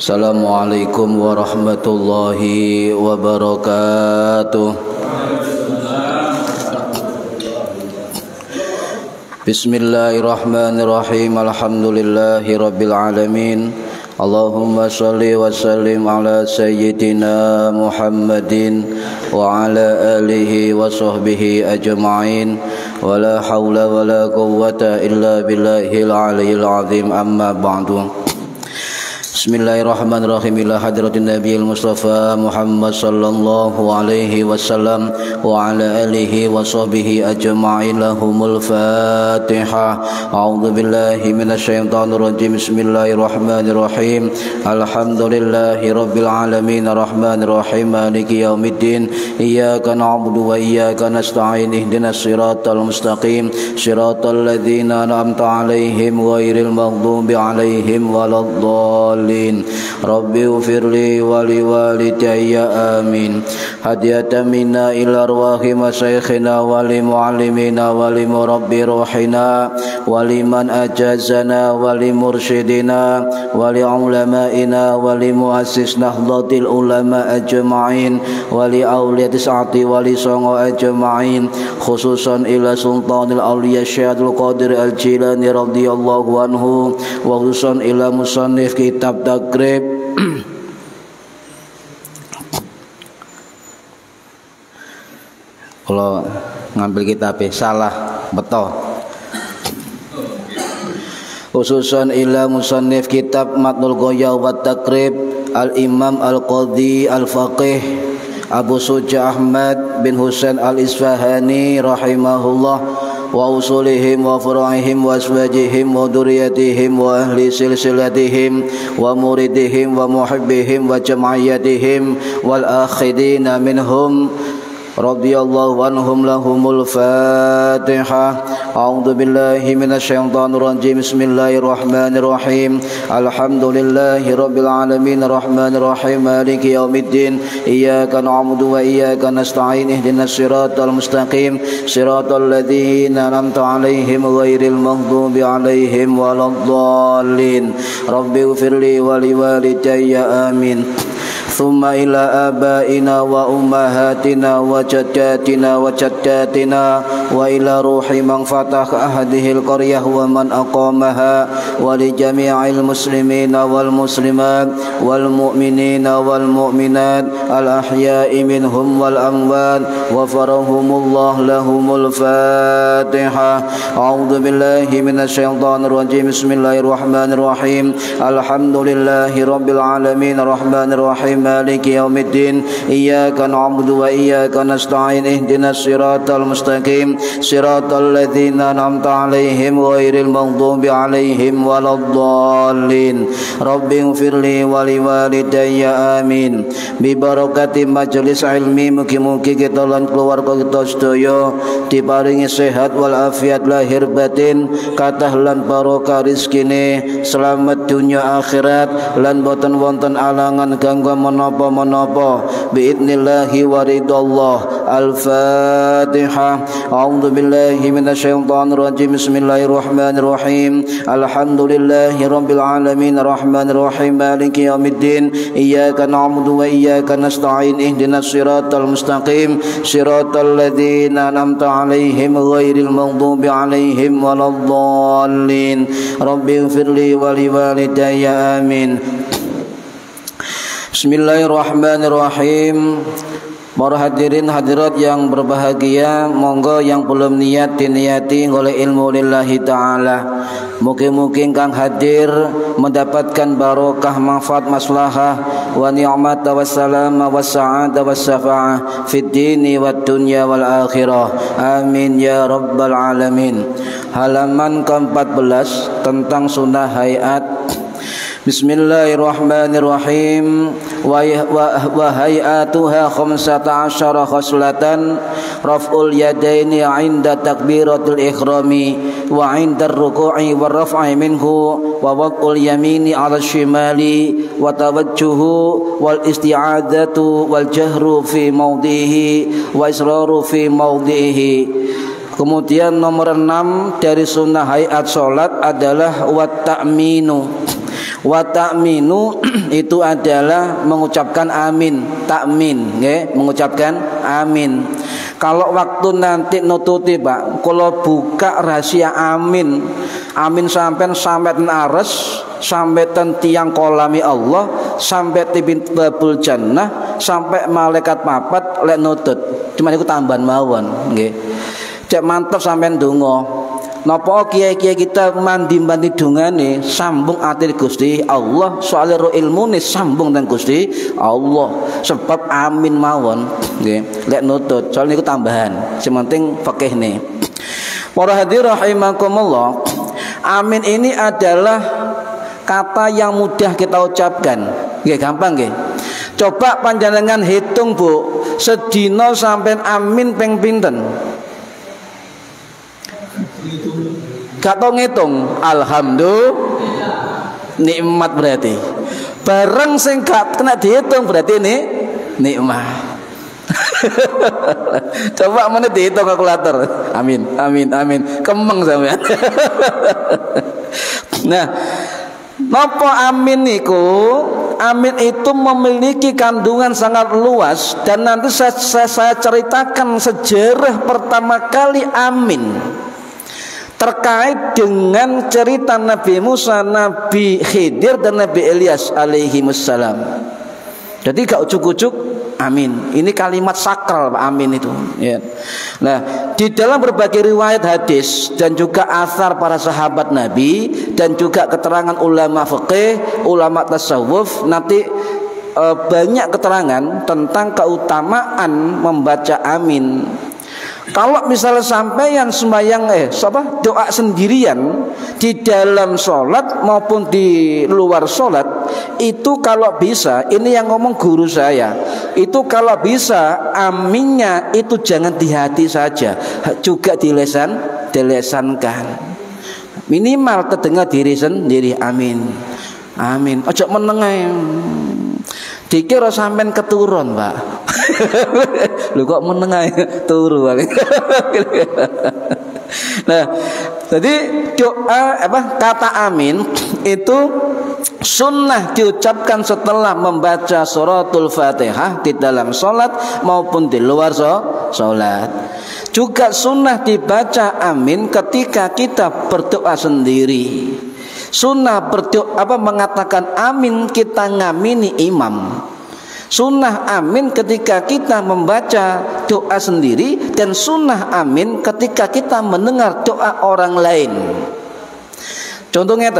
Assalamualaikum warahmatullahi wabarakatuh. Bismillahirrahmanirrahim. Alhamdulillahi rabbil alamin. Allahumma salli wa sallim ala sayyidina Muhammadin wa ala alihi wa sahbihi ajma'in. Wa la hawla wa la quwwata illa billahil aliyyil azim. Amma ba'du. Bismillahirrahmanirrahim. Ila hadratin Nabiyil Mustafa Muhammad sallallahu alaihi wasallam wa ala alihi wa sahbihi ajma'in. Lahumul Fatihah. A'udzu billahi minasyaitonir rajim. Bismillahirrahmanirrahim. Alhamdulillahi rabbil alamin arrahmanir rahim maliki yaumiddin. Iyyaka na'budu wa iyyaka nasta'in. Ihdinas siratal mustaqim. Siratal ladzina an'amta 'alaihim ghairil maghdubi 'alaihim waladdallin. Rabbi ufirli wali walidayya amin. Hadiyatan minna ila arwahi masyayikhina wali muallimina wali murabbi ruhina wali man ajazana wali mursyidina wali ulamaina wali muassis nahdlatil ulama ajma'in wali awliyati sa'ati wali songo ajma'in, khususan ila sultanil awliya Syaikhul Qadir Al-Jilani radhiyallahu anhu, wa khususan ila musannif kitab takrib kalau ngambil kitab salah betul. Khususan ila musannif kitab Matnul Ghayah wa Takrib Al-Imam Al-Qadhi Al-Faqih Abu Suja Ahmad bin Husain Al-Isfahani rahimahullah, wa usulihim wa furu'ihim wa aswajihim wa duriyatihim wa ahli silsilatihim wa muridihim wa muhibbihim wa jam'iyatihim wal akhidina minhum radhiyallahu anhum. Lahumul Fatihah. A'udzu billahi minasyaitonir rajim. Bismillahirrahmanirrahim. Alhamdulillahi rabbil alamin arrahmanir rahim maliki yaumiddin. Iyyaka na'budu wa iyyaka nasta'in. Ihdinas siratal mustaqim. Siratal ladzina an'amta 'alaihim ghairil maghdubi 'alaihim waladdallin. Rabbi ighfirli wa liwalidayya amin. Thumma ila abaina wa ummahatina wa jaddatina wa jaddatina wa ila ruhi man fataha hadhil qaryah wa man aqamaha wa li jami'il muslimina wal muslimat wal mu'minina wal mu'minat al ahya'i minhum wal amwat wa farahumullah. Lahumul Fatihah. A'udzu billahi minasyaitonir rajim. Bismillahirrahmanirrahim. Alhamdulillahi rabbil alamin arrahmanir rahim maliki yaumiddin. Iyyaka na'budu wa iyyaka nasta'in. Ihdinas siratal mustaqim. Siratal ladzina an'amta 'alaihim ghairil maghdubi 'alaihim waladdallin. Rabbi ighfirli wa liwalidayya amin. Bi barakati majelis ilmi, mugi-mugi kita lan keluarga kita sedaya diparingi sehat wal afiat lahir batin, kathah lan barokah rezekine, selamat dunya akhirat, lan boten wonten alangan gangguan menapa-menapa biidnillahi waridallah. Al-Fatihah. A'udzu billahi minasyaitonir rajim. Bismillahirrahmanirrahim. Alhamdulillahi rabbil alamin arrahmanir rahim maliki yaumiddin. Iyyaka na'budu wa iyyaka nasta'in. Ihdinas siratal mustaqim. Siratal ladzina an'amta 'alaihim ghairil maghdubi 'alaihim waladdallin. Rabbi ighfirli wa liwalidayya amin. Bismillahirrahmanirrahim. Para hadirin hadirat yang berbahagia, monggo yang belum niat diniati oleh ilmu lillahi ta'ala. Mungkin kang hadir mendapatkan barokah, manfaat, maslahah wa ni'mat wa salama wa sa'adah wa syafa'ah fid dini wad dunya wal akhirah. Amin ya rabbal alamin. Halaman ke-14 tentang sunnah hayat. Bismillahirrahmanirrahim. Wa hayatuha 15 khoslatan. Raf'ul yadaini 'inda takbiratul ikhrami wa 'inda ar-ruku'i wa raf'i minhu wa wad'ul yamini 'ala shimali wa tawajjuhu wal isti'adzatu wal jahru fi mawdihi wa israru fi mawdihi. Kemudian nomor 6 dari sunnah hayat salat adalah wa ta'minu. Wa ta'minu itu adalah mengucapkan amin, takmin, nggih, mengucapkan amin. Kalau waktu nanti nututi Pak, kalau buka rahasia amin, amin sampai ares, sampai ten tiang kolami Allah, sampai tibin babul jannah, sampai malaikat papat lek nutut. Cuma itu tambahan mawon, nggih. Cek mantap sampean donga. Napa kiai-kiai kita mandi-mandi dungane sambung ati Gusti Allah, soalnya roh ilmune sambung dan Gusti Allah. Sebab amin mawon nggih, lek nutut. Soalnya niku tambahan. Sing penting fikihne. Para hadirin rahimakumullah, amin ini adalah kata yang mudah kita ucapkan. Nggih, gampang nggih. Coba panjenengan hitung, Bu. Sedina sampean amin ping pinten? Gak tau ngitung. Alhamdulillah, nikmat berarti. Bareng sing gak kena dihitung berarti ini nikmat. Coba mana dihitung kalkulator. Amin, amin, amin. Kemeng sampean. Nah, napa amin niku? Amin itu memiliki kandungan sangat luas, dan nanti saya ceritakan sejarah pertama kali amin terkait dengan cerita Nabi Musa, Nabi Khidir dan Nabi Ilyas alaihimussalam. Jadi gak ujuk-ujuk amin. Ini kalimat sakral amin itu ya. Nah, di dalam berbagai riwayat hadis dan juga athar para sahabat Nabi dan juga keterangan ulama fikih, ulama tasawuf, nanti banyak keterangan tentang keutamaan membaca amin. Kalau misalnya sampeyan sembahyang doa sendirian di dalam sholat maupun di luar sholat, itu kalau bisa, ini yang ngomong guru saya, itu kalau bisa aminnya itu jangan di hati saja, juga dilesankan. Minimal terdengar diri sendiri, amin, amin. Ojo menengai. Dikira sampean keturun, Pak. Lu kok menengai turu. Nah, jadi doa kata amin itu sunnah diucapkan setelah membaca suratul Fatihah di dalam sholat maupun di luar sholat. Juga sunnah dibaca amin ketika kita berdoa sendiri. Sunnah berdoa mengatakan amin kita ngamini imam. Sunnah amin ketika kita membaca doa sendiri, dan sunnah amin ketika kita mendengar doa orang lain. Contohnya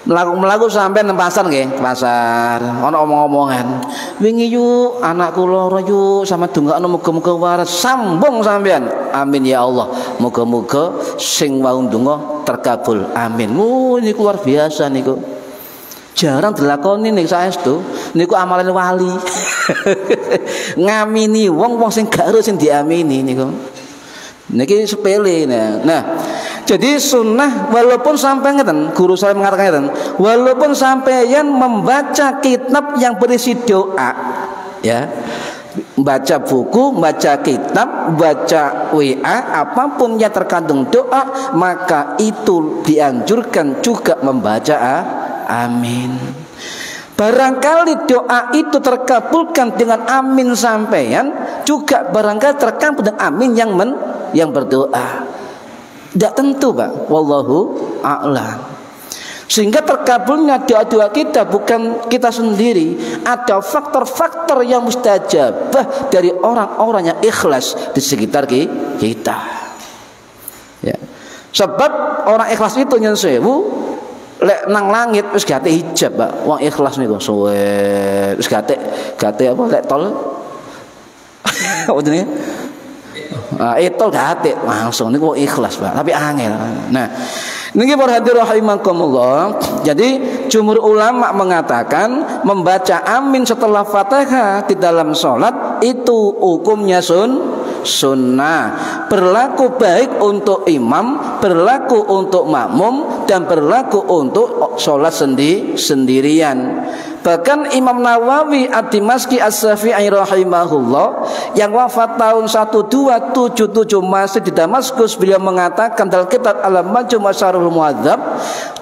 melaku sampai nang pasar nggih, pasar ana omong-omongan. Wingi yuk anakku loro yuk sama dongakno muga-muga waras, sambung sampean. Amin ya Allah. Muga-muga sing wau ndonga terkabul. Amin. Niku luar biasa niku. Jarang dilakoni nek saestu. Niku amalan wali. Ngamini wong sing gak harus sing diamini niku. Niki sepele. Nah, jadi sunnah walaupun sampai ngeten, guru saya mengatakan ngeten, walaupun sampeyan membaca kitab yang berisi doa, ya, baca buku, baca kitab, baca WA, apapun yang terkandung doa, maka itu dianjurkan juga membaca amin. Barangkali doa itu terkabulkan dengan amin sampeyan, juga barangkali terkabul dengan amin yang berdoa. Tidak tentu, Pak. Wallahu a'lam. Sehingga terkabulnya doa-doa kita bukan kita sendiri. Ada faktor-faktor yang mustajabah dari orang-orang yang ikhlas di sekitar kita. Ya. Sebab orang ikhlas itu nyen sewu lek nang langit wis gate hijab, Pak. Wong ikhlas niku suwe wis gate apa lek tol. Apa jenenge? Itu gate langsung niku ikhlas, Pak. Tapi angel. Nah, niki para hadirin rahimakumullah. Jadi jumhur ulama mengatakan membaca amin setelah Fatihah di dalam sholat itu hukumnya sunnah, berlaku baik untuk imam, berlaku untuk makmum, dan berlaku untuk sholat sendirian. Bahkan Imam Nawawi Ad-Dimashqi As-Syafi'i rahimahullah yang wafat tahun 1277 masih di Damaskus, beliau mengatakan dalam kitab Al-Majmu' Syarhul Muhadzab,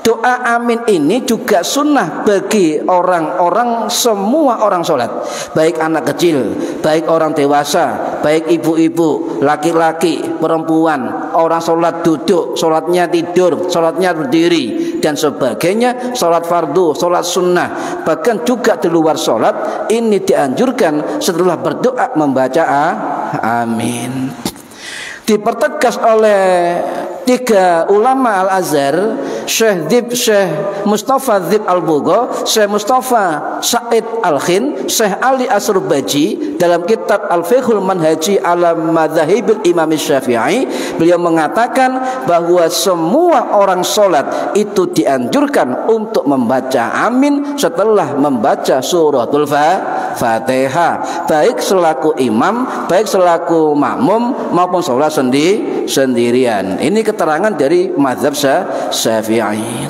doa amin ini juga sunnah bagi orang-orang, semua orang sholat, baik anak kecil, baik orang dewasa, baik ibu-ibu, laki-laki, perempuan, orang sholat duduk, sholatnya tidur, sholatnya berdiri, dan sebagainya, sholat fardu, sholat sunnah, bahkan juga di luar sholat ini dianjurkan setelah berdoa membaca amin. Dipertegas oleh 3 ulama Al-Azhar, Syekh Mustafa Dzib Al-Bugha, Syekh Mustafa Sa'id Al-Khin, Syekh Ali As-Surbaji dalam kitab Al-Fiqhul Manhaji ala Madzahibil Imam Syafi'i, beliau mengatakan bahwa semua orang sholat itu dianjurkan untuk membaca amin setelah membaca suratul Fatihah, baik selaku imam, baik selaku makmum maupun sholat sendirian. Ini keterangan dari mazhab Syafi'i.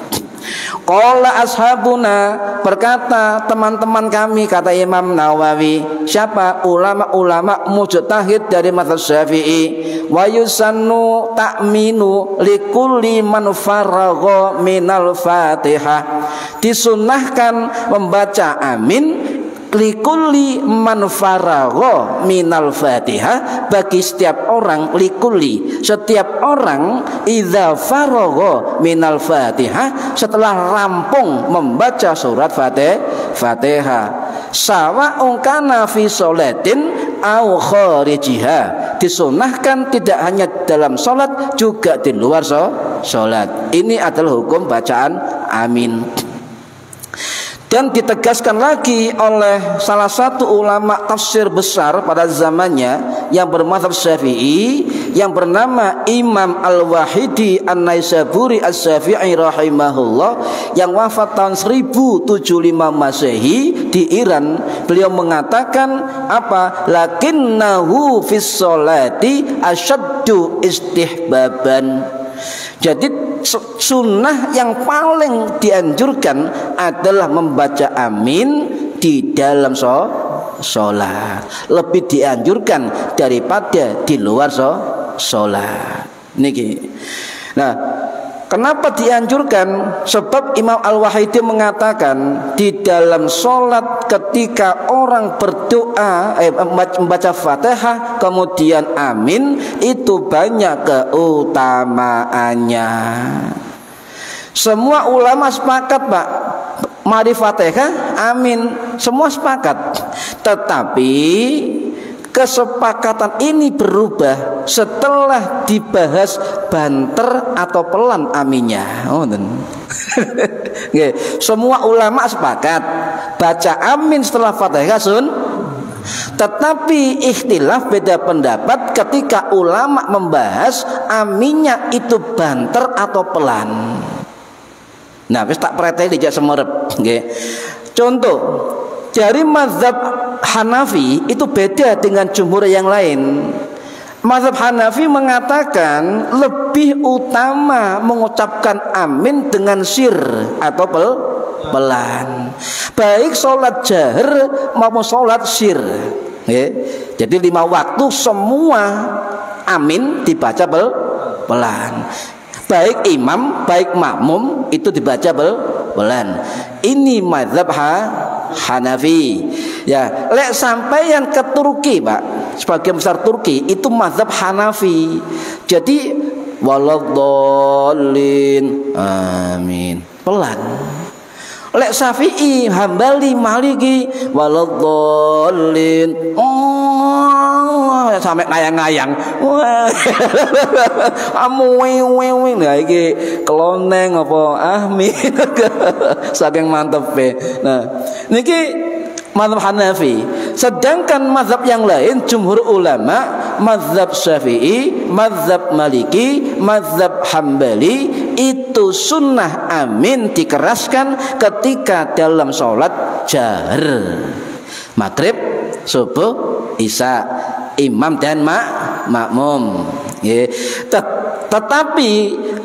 Qala ashabuna, berkata teman-teman kami, kata Imam Nawawi, siapa? Ulama-ulama mujtahid dari mazhab Syafi'i. Wa yusannu ta'minu likulli man faragha minal Fatihah. Disunnahkan membaca amin likulli man faragha minal Fatihah, bagi setiap orang, likulli setiap orang, idza faragha minal Fatihah, setelah rampung membaca surat Fatihah, sawa'un kana fi sholatin au kharijiha, disunahkan tidak hanya dalam sholat juga di luar sholat. Ini adalah hukum bacaan amin. Dan ditegaskan lagi oleh salah satu ulama tafsir besar pada zamannya yang bermadzhab Syafi'i, yang bernama Imam Al-Wahidi An-Naisaburi As-Syafi'i rahimahullah, yang wafat tahun 1075 Masehi di Iran. Beliau mengatakan apa? Lakinnahu fis sholati asyaddu istihbaban. Jadi sunnah yang paling dianjurkan adalah membaca amin di dalam sholat, lebih dianjurkan daripada di luar sholat. Niki. Nah, kenapa dianjurkan? Sebab Imam Al-Wahidi mengatakan di dalam sholat ketika orang berdoa, membaca Fatihah kemudian amin, itu banyak keutamaannya. Semua ulama sepakat, Pak, mari Fatihah amin, semua sepakat. Tetapi kesepakatan ini berubah setelah dibahas banter atau pelan aminnya. Semua ulama sepakat baca amin setelah Fatihah tetapi ikhtilaf, beda pendapat ketika ulama membahas aminnya itu banter atau pelan. Nah, wis tak preteli dijak semerep nggih. Contoh, dari mazhab Hanafi itu beda dengan jumhur yang lain. Mazhab Hanafi mengatakan lebih utama mengucapkan amin dengan sir atau pelan, baik sholat jahar maupun sholat sir. Jadi 5 waktu semua amin dibaca pelan, baik imam baik makmum itu dibaca pelan. Ini mazhab Hanafi. Ya, lek sampai yang ke Turki, Pak, sebagian besar Turki itu mazhab Hanafi. Jadi waladhdallin amin, pelan. Lek Syafi'i, Hambali, Maliki waladhdallin. Oh, sampai ngayang-ngayang. Amuwi. Nah iki keloneng apa amin. Saking mantepe. Nah, niki mazhab Hanafi. Sedangkan mazhab yang lain jumhur ulama, mazhab Syafi'i, mazhab Maliki, mazhab Hambali, itu sunnah amin dikeraskan ketika dalam sholat jahar, maghrib, subuh, isya, imam dan makmum. Tetapi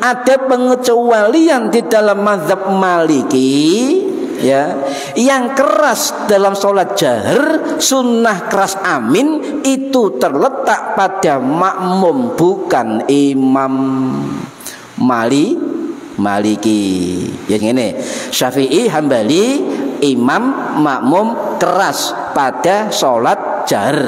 ada pengecualian di dalam mazhab Maliki, ya, yang keras dalam sholat jahar, sunnah keras amin itu terletak pada makmum bukan imam. Maliki yang ini Syafi'i, Hambali, imam, makmum keras pada sholat jahar.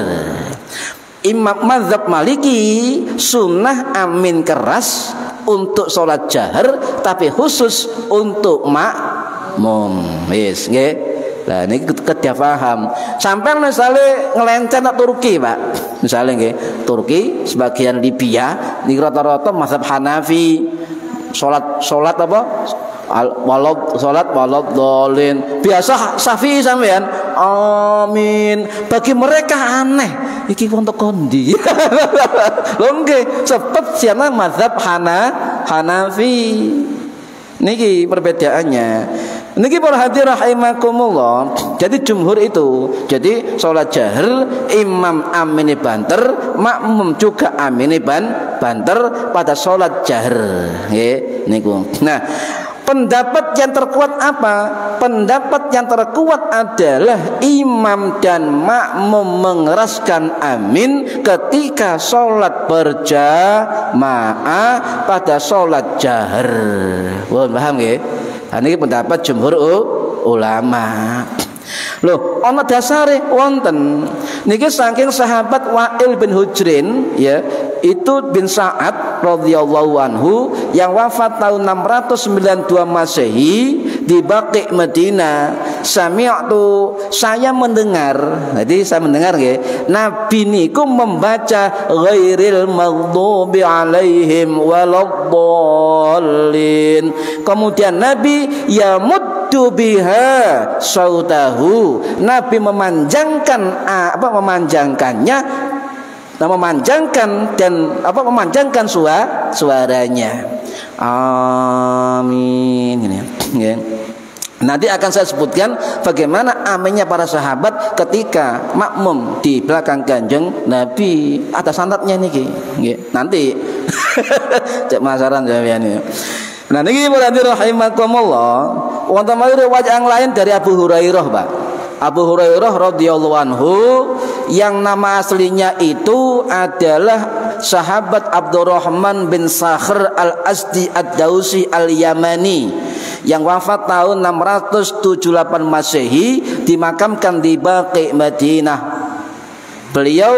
Imam mazhab Maliki sunnah amin keras untuk sholat jahar, tapi khusus untuk makmum. Yes, nggih. Lah ini kedah paham. Sampai misalnya ngelencen ke Turki, Pak. Misalnya nggih, Turki, sebagian Libya, ini rata-rata mazhab Hanafi. Salat apa? Salat waladhdallin. Biasa Syafi'i sampean amin. Bagi mereka aneh. Iki kontok kondi. Lho nggih, sebab siapa mazhab Hanafi. Niki perbedaannya. Niki para hadirin rahimakumullah. Jadi jumhur itu, jadi sholat jahar imam amini banter, makmum juga amini banter pada sholat jahar. Nggih niku. Nah, pendapat yang terkuat apa? Pendapat yang terkuat adalah imam dan makmum mengeraskan amin ketika sholat berjamaah pada sholat jahar. Mohon paham nggih? Ini pendapat jumhur ulama. Loh, ana dasare wonten. Niki saking sahabat Wa'il bin Hujrin, ya, itu bin Sa'ad radhiyallahu anhu yang wafat tahun 692 Masehi di Baqi' Madinah. Saya mendengar. Jadi saya mendengar nggih, Nabi niku membaca ghairil maghdubi alaihim waladdallin. Kemudian Nabi yamuddu biha sautahu. Nabi memanjangkan suaranya. Amin. Ini ya. Nanti akan saya sebutkan bagaimana aminnya para sahabat ketika makmum di belakang Kanjeng Nabi. Ada sanadnya niki. Nggih. Nanti cek masaran jawabane. Nah niki berarti rahimakumullah. Wonten riwayat yang lain dari Abu Hurairah, Pak. Abu Hurairah radhiyallahu anhu yang nama aslinya itu adalah sahabat Abdurrahman bin Sakhr al-Asdi ad-Dausi al-Yamani yang wafat tahun 678 Masehi, dimakamkan di Baqi' Madinah. Beliau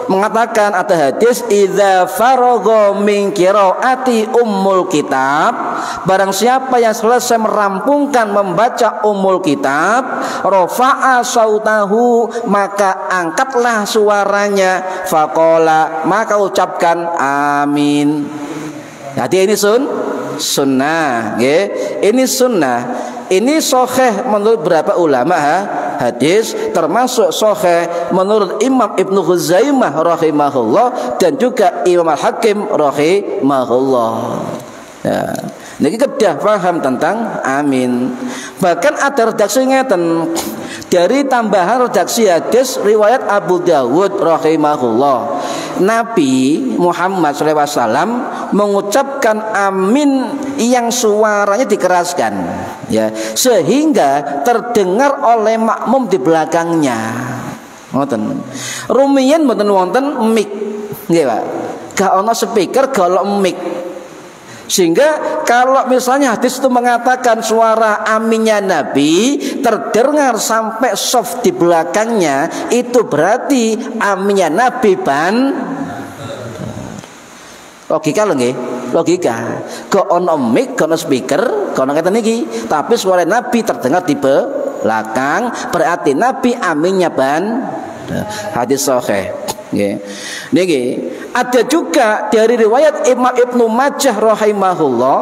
mengatakan, ada hadis, idza faragha min qiraati ummul kitab, barang siapa yang selesai merampungkan membaca ummul kitab, rafa'a sautahu, maka angkatlah suaranya, faqala, maka ucapkan amin. Jadi ini sunnah, nggih. Ini sunnah. Ini sahih menurut berapa ulama hadis, termasuk sahih menurut Imam Ibnu Khuzaimah rahimahullah dan juga Imam Al-Hakim rahimahullah. Ya. Niki kedah paham tentang amin. Bahkan ada redaksi ngeten dari tambahan redaksi hadis riwayat Abu Dawud rahimahullah. Nabi Muhammad SAW mengucapkan amin yang suaranya dikeraskan, ya, sehingga terdengar oleh makmum di belakangnya. Ngoten. Rumiyin mboten wonten mic, nggih Pak. Gak ono speaker, gak ono mic. Sehingga kalau misalnya hadis itu mengatakan suara aminnya Nabi terdengar sampai soft di belakangnya, itu berarti aminnya Nabi logika lho nggih. logika. Kok ono mic, kok ono speaker, kok ono ngeten iki, tapi suara Nabi terdengar di belakang, berarti Nabi aminnya hadis sahih. Nggih. Niki ada juga dari riwayat Imam Ibnu Majah rahimahullah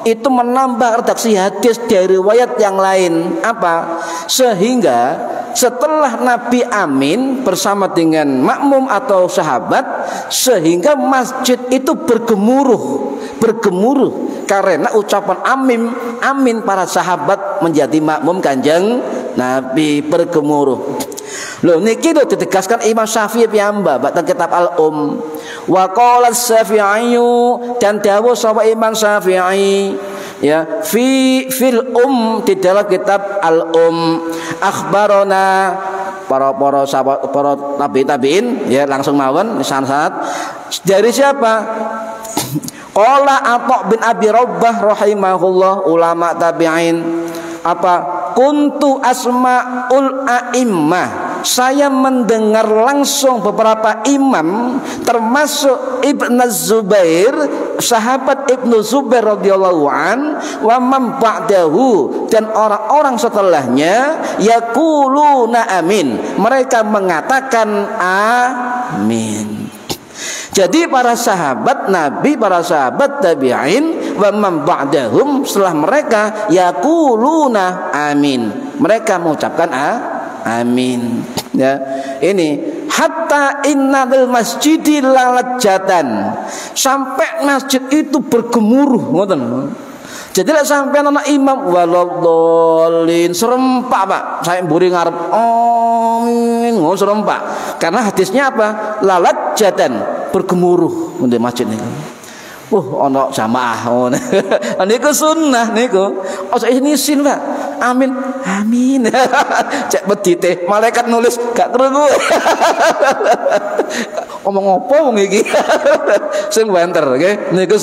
itu menambah redaksi hadis dari riwayat yang lain apa? Sehingga setelah Nabi amin bersama dengan makmum atau sahabat, sehingga masjid itu bergemuruh karena ucapan amin para sahabat menjadi makmum Kanjeng Nabi, bergemuruh. Loh niki lho ditegaskan Imam Syafi'i piyambak teng kitab Al-Um. Wa qala Syafi'i, dan dawuh sapa Imam Syafi'i ya fil di dalam kitab Al-Um, akhbarona para tabi'in ya langsung mawon sanad dari siapa? Qala Atha bin Abi Rabbah rahimahullah, ulama tabi'in apa? Kuntu asma'ul a'immah, saya mendengar langsung beberapa imam termasuk Ibnu Zubair, sahabat Ibnu Zubair radhiyallahu an, wa man ba'dahu, dan orang-orang setelahnya yaquluna amin, mereka mengatakan amin. Jadi para sahabat Nabi, para sahabat tabi'in, wa man ba'dahum, setelah mereka yaquluna amin, mereka mengucapkan amin. Ya, ini hatta innal masjidi lalajatan, sampai masjid itu bergemuruh, ngoten. Jadi lek sampean ana imam waladhdallin serempak Pak, saya mburi ngarep amin ngono serempak. Karena hadisnya apa? Lalajatan, bergemuruh untuk masjid niku. Ana jamaah ngono. Niku sunnah niku. Ojo nisin Pak. Amin. Amin. Cek medite malaikat nulis gak krungu. Omong apa wong iki? Sing banter nggih. Niku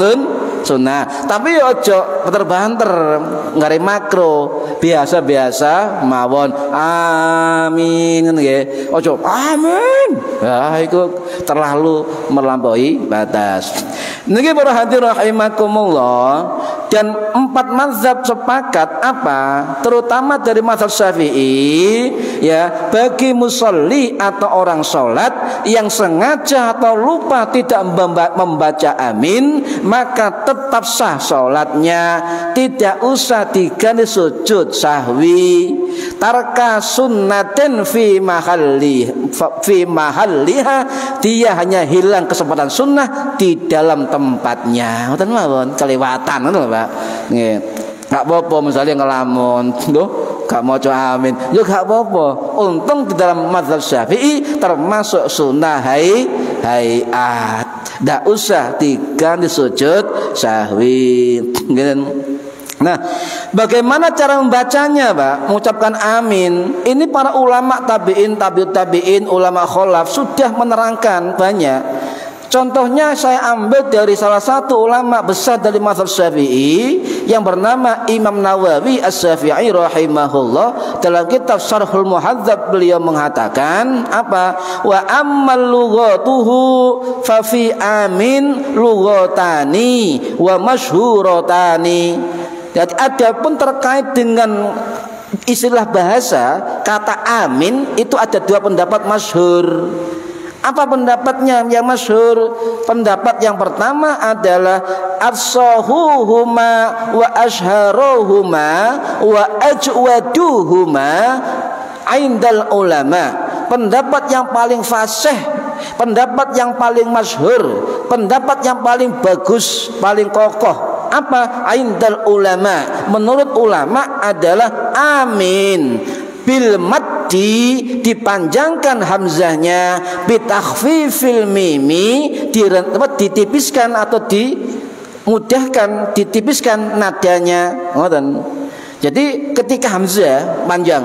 sunnah. Tapi ojo banter ngare makro. Biasa-biasa mawon. Amin nggih. Ojo amin. Ya iku terlalu melampaui batas. Niki para hadirin rahimakumullah, dan 4 mazhab sepakat apa? Terutama dari mazhab Syafi'i ya, bagi musolli atau orang sholat yang sengaja atau lupa tidak membaca amin, maka tetap sah sholatnya, tidak usah diganti sujud sahwi. Tarka sunnatin fi mahalliha, dia hanya hilang kesempatan sunnah di dalam tempatnya. Ngoten mawon, kelewatan ngono Pak. Nggih. Gak apa-apa misalnya ngelamun, lho, gak maca amin. Ya gak apa-apa. Untung di dalam mazhab Syafi'i termasuk sunnah hayat. Ndak usah diganti sujud sahwi. Nah, bagaimana cara membacanya, Pak? Mengucapkan amin. Ini para ulama tabi'in, tabi'ut tabi'in, ulama kholaf sudah menerangkan banyak. Contohnya saya ambil dari salah satu ulama besar dari mazhab Syafi'i yang bernama Imam Nawawi As-Syafi'i rahimahullah. Dalam kitab Syarhul Muhadzab beliau mengatakan apa? Wa ammal lughatuhu fa fi amin lughatani wa masyhuratani. Jadi adapun terkait dengan istilah bahasa kata amin itu ada 2 pendapat masyhur. Apa pendapatnya yang masyhur? Pendapat yang pertama adalah as-sahuhuma wa ashharuhuma wa ajwaduhuma indal ulama. Pendapat yang paling fasih, pendapat yang paling masyhur, pendapat yang paling bagus, paling kokoh, apa? Indal ulama, menurut ulama adalah amin bil maddi, dipanjangkan hamzahnya, bitakhfifil mimi, ditipiskan atau dimudahkan, ditipiskan nadanya. Ngoten. Jadi ketika hamzah panjang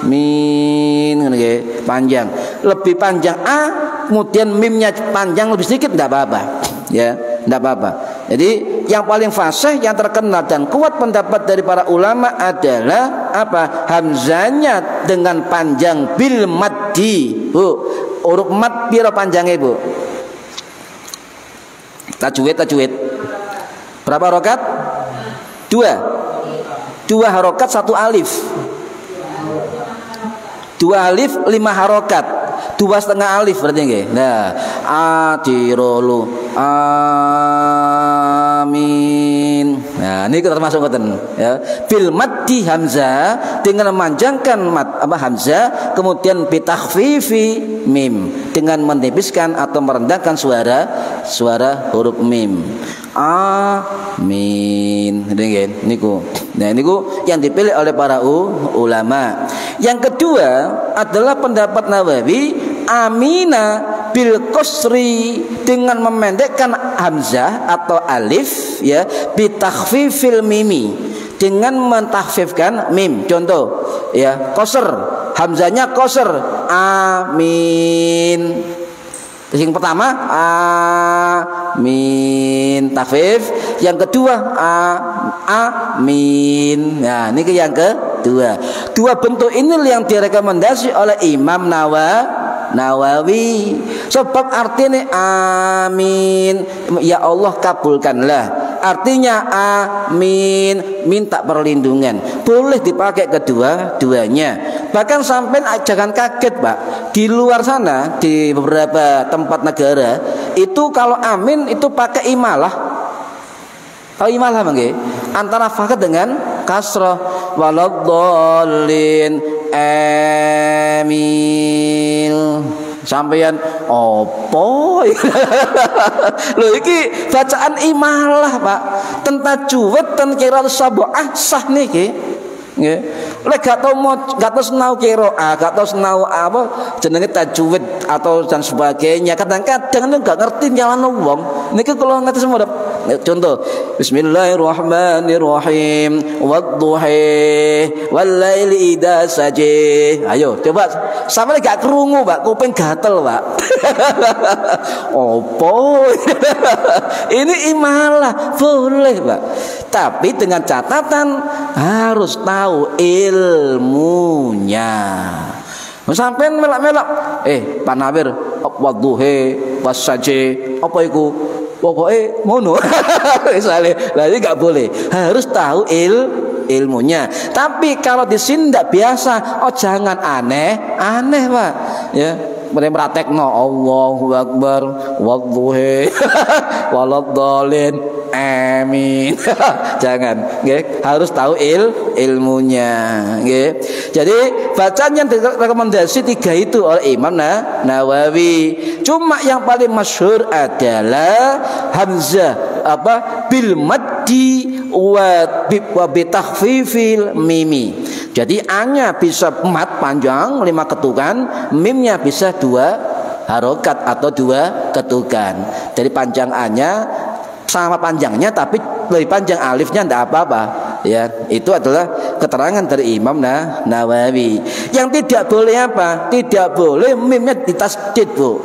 amin nggih, panjang, lebih panjang a, kemudian mimnya panjang lebih sedikit enggak apa-apa. Ya, enggak apa-apa. Jadi yang paling fasih, yang terkenal dan kuat pendapat dari para ulama adalah apa? Hamzahnya dengan panjang bil maddi. Bu, huruf mad piro panjangnya, Bu? Tajwid. Berapa harokat? 2 harokat 1 alif. 2 alif 5 harokat. 2,5 alif berarti nggih. Nah, adirolu amin. Nah, ini termasuk ngoten ya. Bil maddi hamzah dengan memanjangkan hamzah, kemudian bitakhfifi mim dengan menipiskan atau merendahkan suara huruf mim. Amin. Niku. Nah, niku yang dipilih oleh para ulama. Yang kedua adalah pendapat Nawawi, amina bil qasri dengan memendekkan hamzah atau alif ya, bitakhfifil mimi dengan mentakhfifkan mim. Contoh ya, qasr, hamzahnya qasr, amin. Yang pertama amin takhfif, yang kedua amin. Nah, ini yang kedua. 2 bentuk ini yang direkomendasi oleh Imam Nawawi. Sebab artinya amin, ya Allah kabulkanlah. Artinya amin, minta perlindungan. Boleh dipakai kedua-duanya. Bahkan sampai jangan kaget Pak, di luar sana di beberapa tempat negara itu kalau amin itu pakai imalah. Kalau imalah nggih, antara fathah dengan kasrah, waladhdallin amin. Sampeyan opo? Lho iki bacaan imalah Pak. Ten tajwid ten qiraat sab'ah sah niki. Nggih. Lek gak tau sinau qiraah, gak tau sinau apa jenenge tajwid atau dan sebagainya, kadang-kadang itu gak ngerti nyalano wong. Niki kula ngerti semua. Contoh, bismillahirrahmanirrahim, wadduhi wallaili idza saji. Ayo coba sampe gak krungu Pak, kuping gatel Pak. Opo? Ini imalah boleh Pak, tapi dengan catatan harus tahu ilmunya. Sampai melak-melak Pak Nawir wadduhi wasaji apa iku? Pokoknya ngono. Misalnya, lah ini nggak boleh. Harus tahu ilmunya. Tapi kalau di sini tidak biasa, jangan aneh Pak. Ya, mereka praktekno Allahu Akbar, wadduhi, waladhdallin, amin. Jangan, nggih. Harus tahu ilmunya, nggih. Jadi bacaan yang direkomendasi 3 itu oleh Imam Nawawi. Cuma yang paling masyhur adalah hamzah bil maddi wa bi takhfifil mimi. Jadi a-nya bisa mad panjang 5 ketukan, mimnya bisa 2 harokat atau 2 ketukan. Jadi panjang a-nya sama panjangnya, tapi lebih panjang alifnya tidak apa-apa. Ya, itu adalah keterangan dari Imam Nawawi. Yang tidak boleh apa? Tidak boleh mimnya ditasdid, Bu.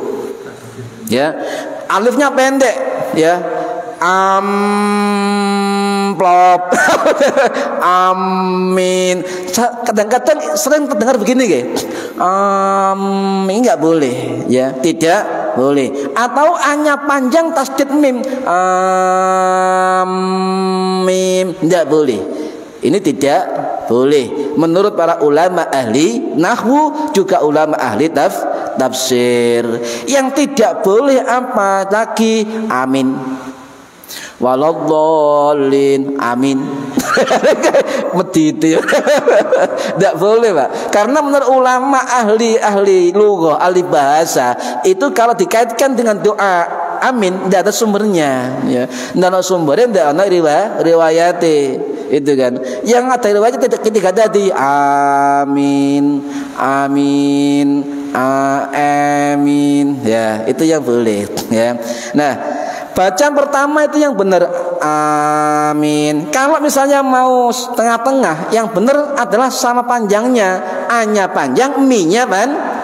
Ya, alifnya pendek, ya. Amplop. Amin. Kadang-kadang sering terdengar begini, ini nggak boleh, ya, tidak boleh. Atau hanya panjang tasdid mim, amin, tidak boleh. Ini tidak boleh. Menurut para ulama ahli nahwu, juga ulama ahli tafsir. Yang tidak boleh apa lagi? Amin. Waladhdallin, amin. Medit. Tidak boleh Pak. Karena menurut ulama ahli lughah, ahli bahasa, itu kalau dikaitkan dengan doa amin tidak ada sumbernya, ya. Tidak ada sumbernya, tidak ada riwayatnya. Itu kan. Yang ada riwayat ketika tadi amin, amin, amin, ya, itu yang boleh, ya. Nah, bacaan pertama itu yang benar amin. Kalau misalnya mau tengah-tengah, yang benar adalah sama panjangnya. A-nya panjang, mi-nya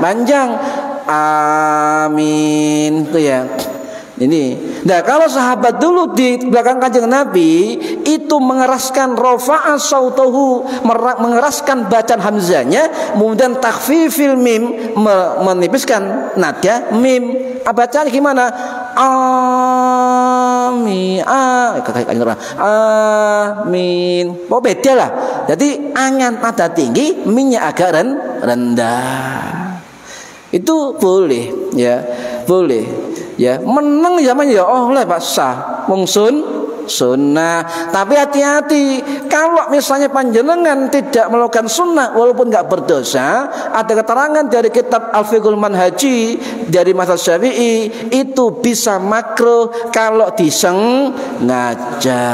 panjang. Amin, itu ya. Ini. Nah, kalau sahabat dulu di belakang Kanjeng Nabi itu mengeraskan rafa'a sautahu, mengeraskan bacaan hamzahnya, kemudian takhfifil mim, menipiskan nada mim. Bacaan gimana? amin amin. Oh beda lah. Jadi angan nada tinggi, minnya agak rendah. Itu boleh ya, boleh ya. Menang zaman ya oleh Pak sah wong sunnah. Tapi hati-hati, kalau misalnya panjenengan tidak melakukan sunnah walaupun nggak berdosa, ada keterangan dari kitab Al-Fiqhul Manhaji dari mazhab Syafi'i, itu bisa makruh kalau disengaja.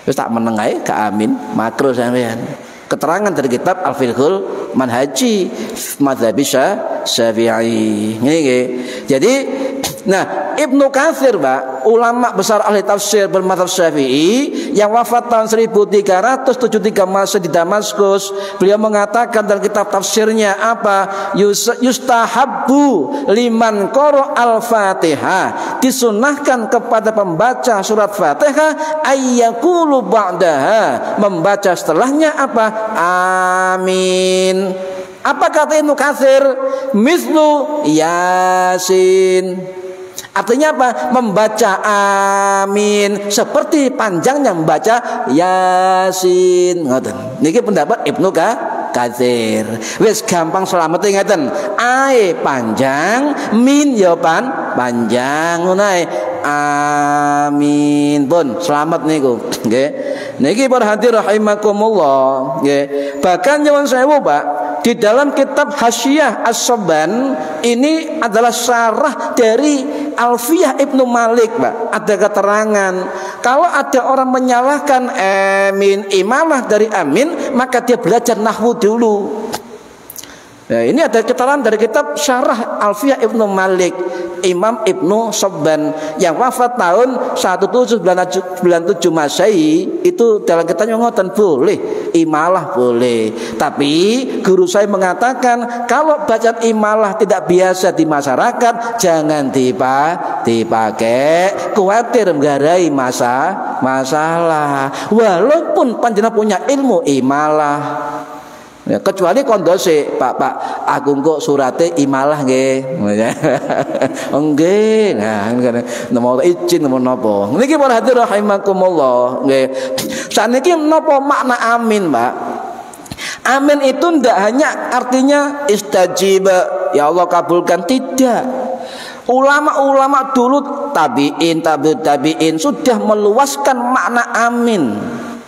Terus tak meneng ae gak amin, makruh sampean. Keterangan dari kitab Al-Fiqhul Manhaji mazhab Syafi'i. Jadi nah, Ibnu Katsir, Pak, ulama besar ahli tafsir bermadzhab Syafi'i yang wafat tahun 1373 Masehi di Damaskus, beliau mengatakan dalam kitab tafsirnya apa? Yustahabbu liman qara al-Fatihah, disunahkan kepada pembaca surat Fatihah ayyaqulu ba'daha, membaca setelahnya apa? Amin. Apa kata Ibnu Katsir? Mislu Yasin. Artinya apa? Membaca amin seperti panjangnya membaca Yasin. Ngoten. Niki pendapat Ibnu Katsir. Wis gampang selamat ngeten. Ae panjang, min ya panjang ngono ae. Amin. Pun selamat niku. Nggih. Niki para hadirin rahimakumullah, nggih. Bahkan nyuwun sewu, Pak, di dalam kitab Hasyiah As-Sabban ini adalah syarah dari Alfiyah Ibnu Malik, Pak. Ada keterangan kalau ada orang menyalahkan amin, imalah dari amin, maka dia belajar nahwu dulu. Nah, ini ada keterangan dari kitab Syarah Alfiyah Ibnu Malik, Imam Ibnu Sabban yang wafat tahun 1797 Masehi. Itu dalam kitabnya ngoten, boleh imalah boleh. Tapi guru saya mengatakan kalau bacaan imalah tidak biasa di masyarakat, jangan dipakai, khawatir menggarai masalah. Walaupun panjenengan punya ilmu imalah. Ya, kecuali kondose Pak aku kok surate imalah nggih. Nggih. Nah, nomor izin nomor napa. Niki para hadirin rahimakumullah, nggih. Saniki napa makna amin, Pak? Amin itu ndak hanya artinya istajib, ya Allah kabulkan, tidak. Ulama-ulama dulu tabi'in sudah meluaskan makna amin.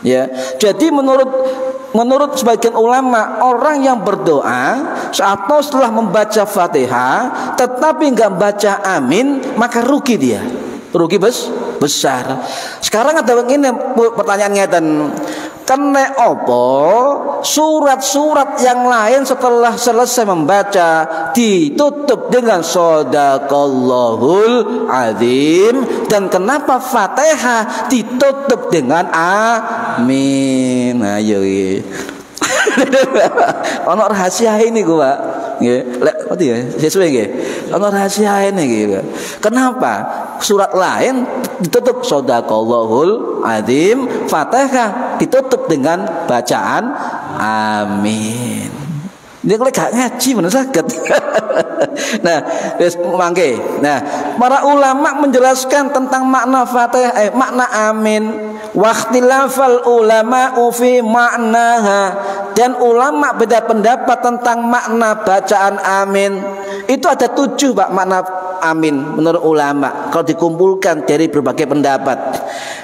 Ya. Jadi menurut sebagian ulama, orang yang berdoa atau setelah membaca Fatihah tetapi enggak baca amin, maka rugi dia. Rugi besar. Sekarang ada begini pertanyaan ngeten. Kene opo surat-surat yang lain setelah selesai membaca ditutup dengan Shadaqallahul Azim, dan kenapa Fatihah ditutup dengan amin? Ayo ono rahasia ini gua, nggih. Lek ya sesuai nggih. Ono rahasia ini nggih. Kenapa surat lain ditutup Shadaqallahul Azim, Fatihah ditutup dengan bacaan amin? Dia kalau gak ngaji mana sakit. Nah, mangke. Nah, para ulama menjelaskan tentang makna Fatihah, makna amin. Waqtilafal ulama fi maknaha, dan ulama beda pendapat tentang makna bacaan amin. Itu ada 7, Pak, makna amin menurut ulama kalau dikumpulkan dari berbagai pendapat.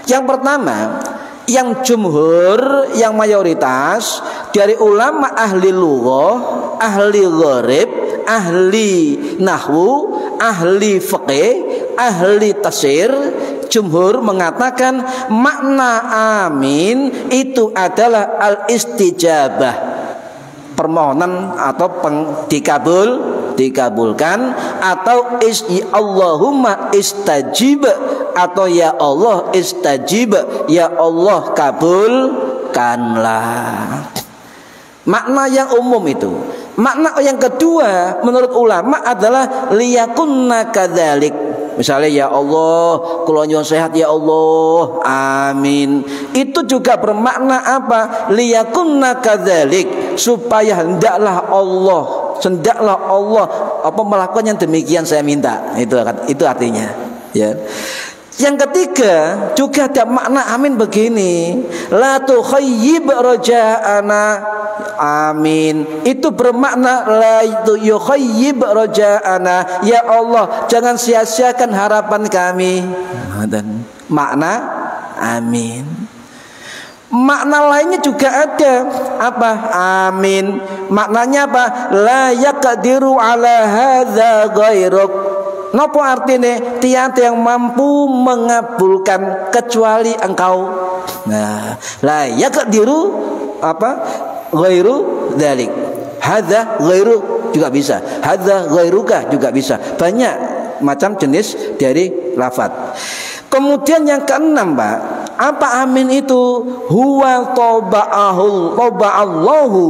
Yang pertama, yang jumhur, yang mayoritas dari ulama ahli lughah, ahli gharib, ahli nahwu, ahli fiqih, ahli tafsir, jumhur mengatakan makna amin itu adalah al-istijabah, permohonan atau dikabulkan, atau Allahumma istajib, atau ya Allah istajib, ya Allah kabulkanlah. Makna yang umum itu. Makna yang kedua menurut ulama adalah liyakunna kadzalik. Misalnya ya Allah, kula nyuwun sehat ya Allah, amin. Itu juga bermakna apa? Liyakunna kadzalik, supaya hendaklah Allah melakukan yang demikian saya minta. Itu artinya, ya. Yang ketiga juga ada makna amin begini, la tukhayyib raja'ana. Amin itu bermakna la yukhayyib raja'ana, ya Allah jangan sia-siakan harapan kami. Dan makna amin. Makna lainnya juga ada apa? Amin. Maknanya apa? La yaqdiru ala hadza ghairuk. Napa artine? Tiada yang mampu mengabulkan kecuali engkau. Nah, la yaqdiru apa? Ghairu dzalik. Hadza ghairu juga bisa. Hadza ghairuka juga bisa. Banyak macam jenis dari lafaz. Kemudian yang keenam, Pak, apa amin itu? Huwa taba'allahu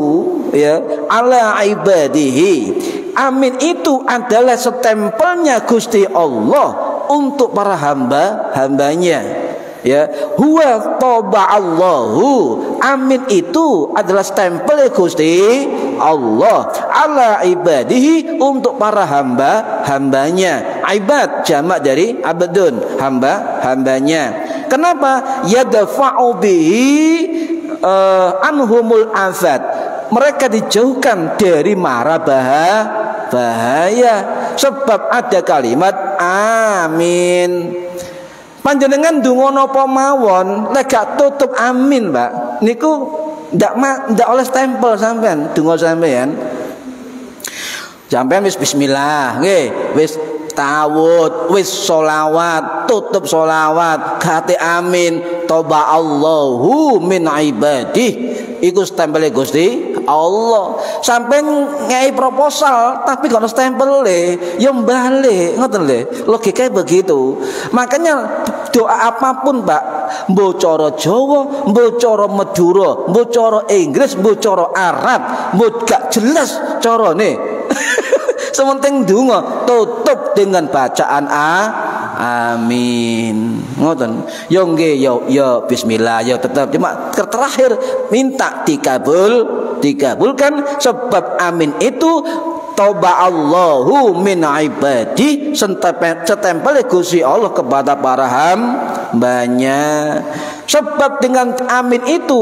ya ala ibadihi. Amin itu adalah stempelnya Gusti Allah untuk para hamba-hambanya. Ya, huwa taba'allahu. Amin itu adalah stempel Gusti Allah ala ibadihi untuk para hambanya. Ibad jamak dari abdun, hambanya. Kenapa? Yadfa'u bihi anhumul azad. Mereka dijauhkan dari mara bahaya sebab ada kalimat amin. Panjenengan ndonga napa mawon lek gak tutup amin, Pak, niku ndak oleh stempel sampean donga sampean. Sampean wis bismillah nggih, wis tawud, wis sholawat, tutup sholawat, kate amin, toba Allahu min ibadih, iku stempel Gusti Allah. Sampai ngei proposal tapi kalau stempel ya balik, ngoten lho. Logikanya begitu. Makanya doa apapun, Pak, mbok cara Jawa, mbok cara Madura, mbok cara Inggris, mbok cara Arab, mbok gak jelas carane. Sementing donga tutup dengan bacaan amin. Ngoten. Yo nggih yo bismillah yo tetap cuma terakhir minta dikabulkan sebab amin itu toba Allahu min ibadi, setempel Gusti Allah kepada para hambanya. Sebab dengan amin itu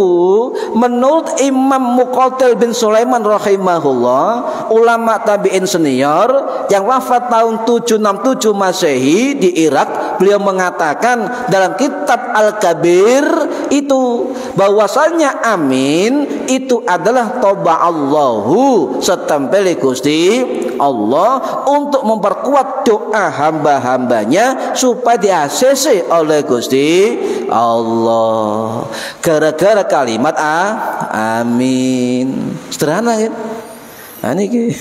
menurut Imam Muqatil bin Sulaiman rahimahullah, ulama tabi'in senior yang wafat tahun 767 Masehi di Irak, beliau mengatakan dalam kitab Al-Kabir itu bahwasanya amin itu adalah toba Allahu, setempel Gusti Allah untuk memperkuat doa hamba-hambanya supaya di-ACC oleh Gusti Allah. Gara-gara kalimat amin. Sederhana kan? Nah niki.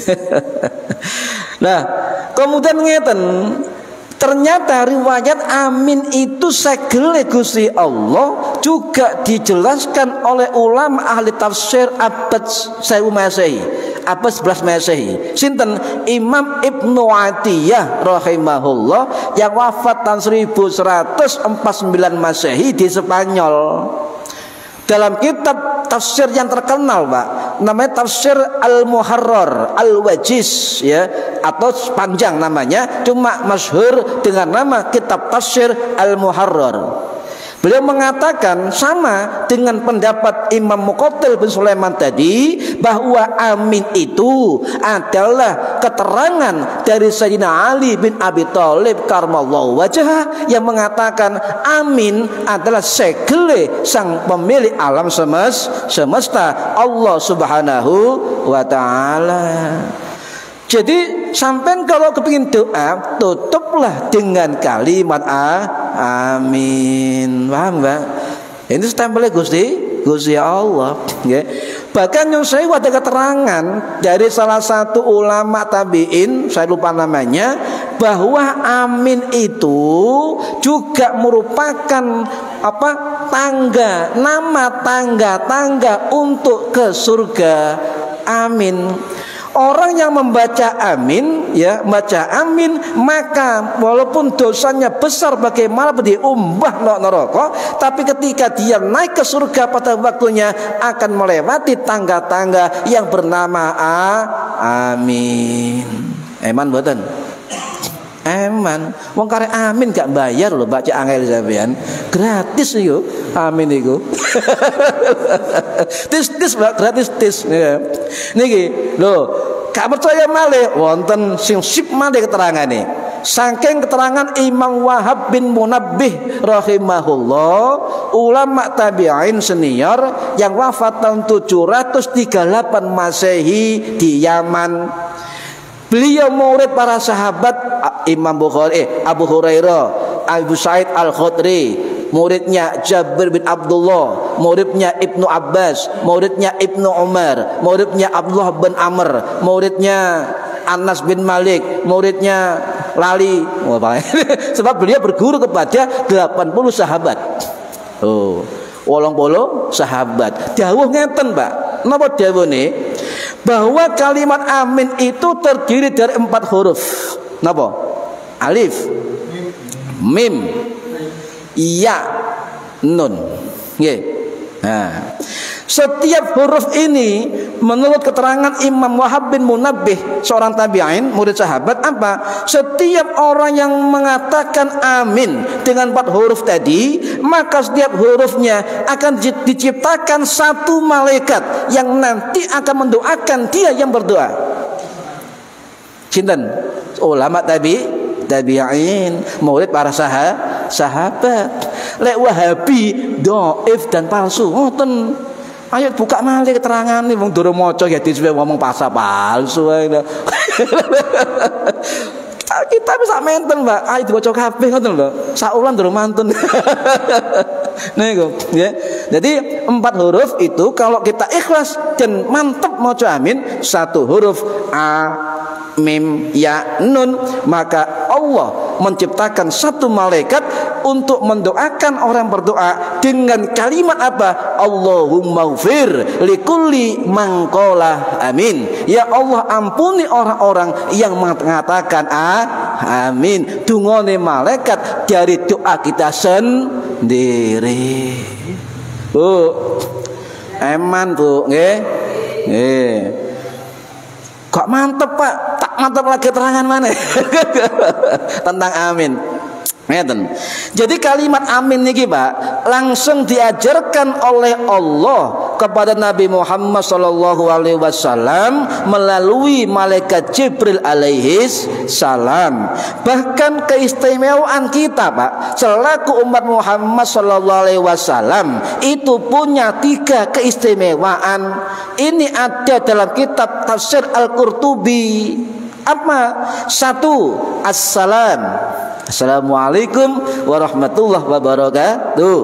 Nah, kemudian ngeten, ternyata riwayat amin itu segele Gusti Allah juga dijelaskan oleh ulama ahli tafsir abad 1000 Masehi, abad 11 Masehi. Sinten? Imam Ibnu Atiyah rahimahullah yang wafat tahun 1149 Masehi di Spanyol. Dalam kitab tafsir yang terkenal, Pak, namanya Tafsir Al-Muharrar Al-Wajiz ya, atau panjang namanya, cuma masyhur dengan nama kitab Tafsir Al-Muharrar. Beliau mengatakan sama dengan pendapat Imam Muqatil bin Sulaiman tadi, bahwa amin itu adalah keterangan dari Sayyidina Ali bin Abi Thalib karramallahu wajhah yang mengatakan amin adalah segele sang pemilik alam semesta, Allah Subhanahu wa taala. Jadi sampai kalau kepingin doa, tutuplah dengan kalimat amin. Paham Pak? Ini stempelnya Gusti Allah ya. Bahkan yang saya ada keterangan dari salah satu ulama tabi'in, saya lupa namanya, bahwa amin itu juga merupakan nama tangga untuk ke surga. Amin. Orang yang membaca amin ya, baca amin, maka walaupun dosanya besar bagaimana diumbah neraka, tapi ketika dia naik ke surga pada waktunya akan melewati tangga-tangga yang bernama amin. Eman boten? Eman, wong karek amin gak bayar lho baca angel sampean. Gratis yo amin iku. Tis Mbak, gratis tis. Ya. Niki lho, gak percaya malih wonten sing sip malih keterangane. Saking keterangan Imam Wahab bin Munabbih rahimahullah, ulama tabi'in senior yang wafat tahun 738 Masehi di Yaman. Beliau murid para sahabat Imam Bukhari, Abu Hurairah, Abu Sa'id Al-Khudri, muridnya Jabir bin Abdullah, muridnya Ibnu Abbas, muridnya Ibnu Umar, muridnya Abdullah bin Amr, muridnya Anas bin Malik, muridnya lali. Sebab beliau berguru kepada 80 sahabat. Oh, 80 sahabat. Dawuh ngeten, Pak. Napa dawuhne? Bahwa kalimat amin itu terdiri dari 4 huruf. Napa? Alif, mim, ya, nun. Nggih. Nah, setiap huruf ini menurut keterangan Imam Wahab bin Munabbih, seorang tabi'in, murid sahabat, apa? Setiap orang yang mengatakan amin dengan 4 huruf tadi, maka setiap hurufnya akan diciptakan satu malaikat yang nanti akan mendoakan dia yang berdoa. Sinten? Ulama tabi'in, murid para sahabat. Lek Wahabi dhaif dan palsu ngoten. Ayo buka malih keterangane wong durung maca ya dhewe ngomong palsu ae. Kita bisa menten, Mbak. Ayo dibaca kabeh ngoten lho. Saulan durung mantun. Niku, ya. Jadi 4 huruf itu kalau kita ikhlas dan mantep maca amin, 1 huruf a, mim, ya, nun, maka Allah menciptakan satu malaikat untuk mendoakan orang berdoa dengan kalimat apa? Allahumma ghfir likulli man qala amin. Ya Allah, ampuni orang-orang yang mengatakan amin. Dungane malaikat dari doa kita sendiri. Bu, eman Bu, nggih. Nggih. Kok mantep, Pak? Tak mantep lagi terangan mana? Tentang amin. Ngeten. Jadi kalimat amin niki, Pak, langsung diajarkan oleh Allah kepada Nabi Muhammad sallallahu alaihi wasallam melalui malaikat Jibril alaihi salam. Bahkan keistimewaan kita, Pak, selaku umat Muhammad sallallahu alaihi wasallam itu punya 3 keistimewaan. Ini ada dalam kitab tafsir Al-Qurtubi. Apa? 1, assalam. Assalamualaikum warahmatullahi wabarakatuh.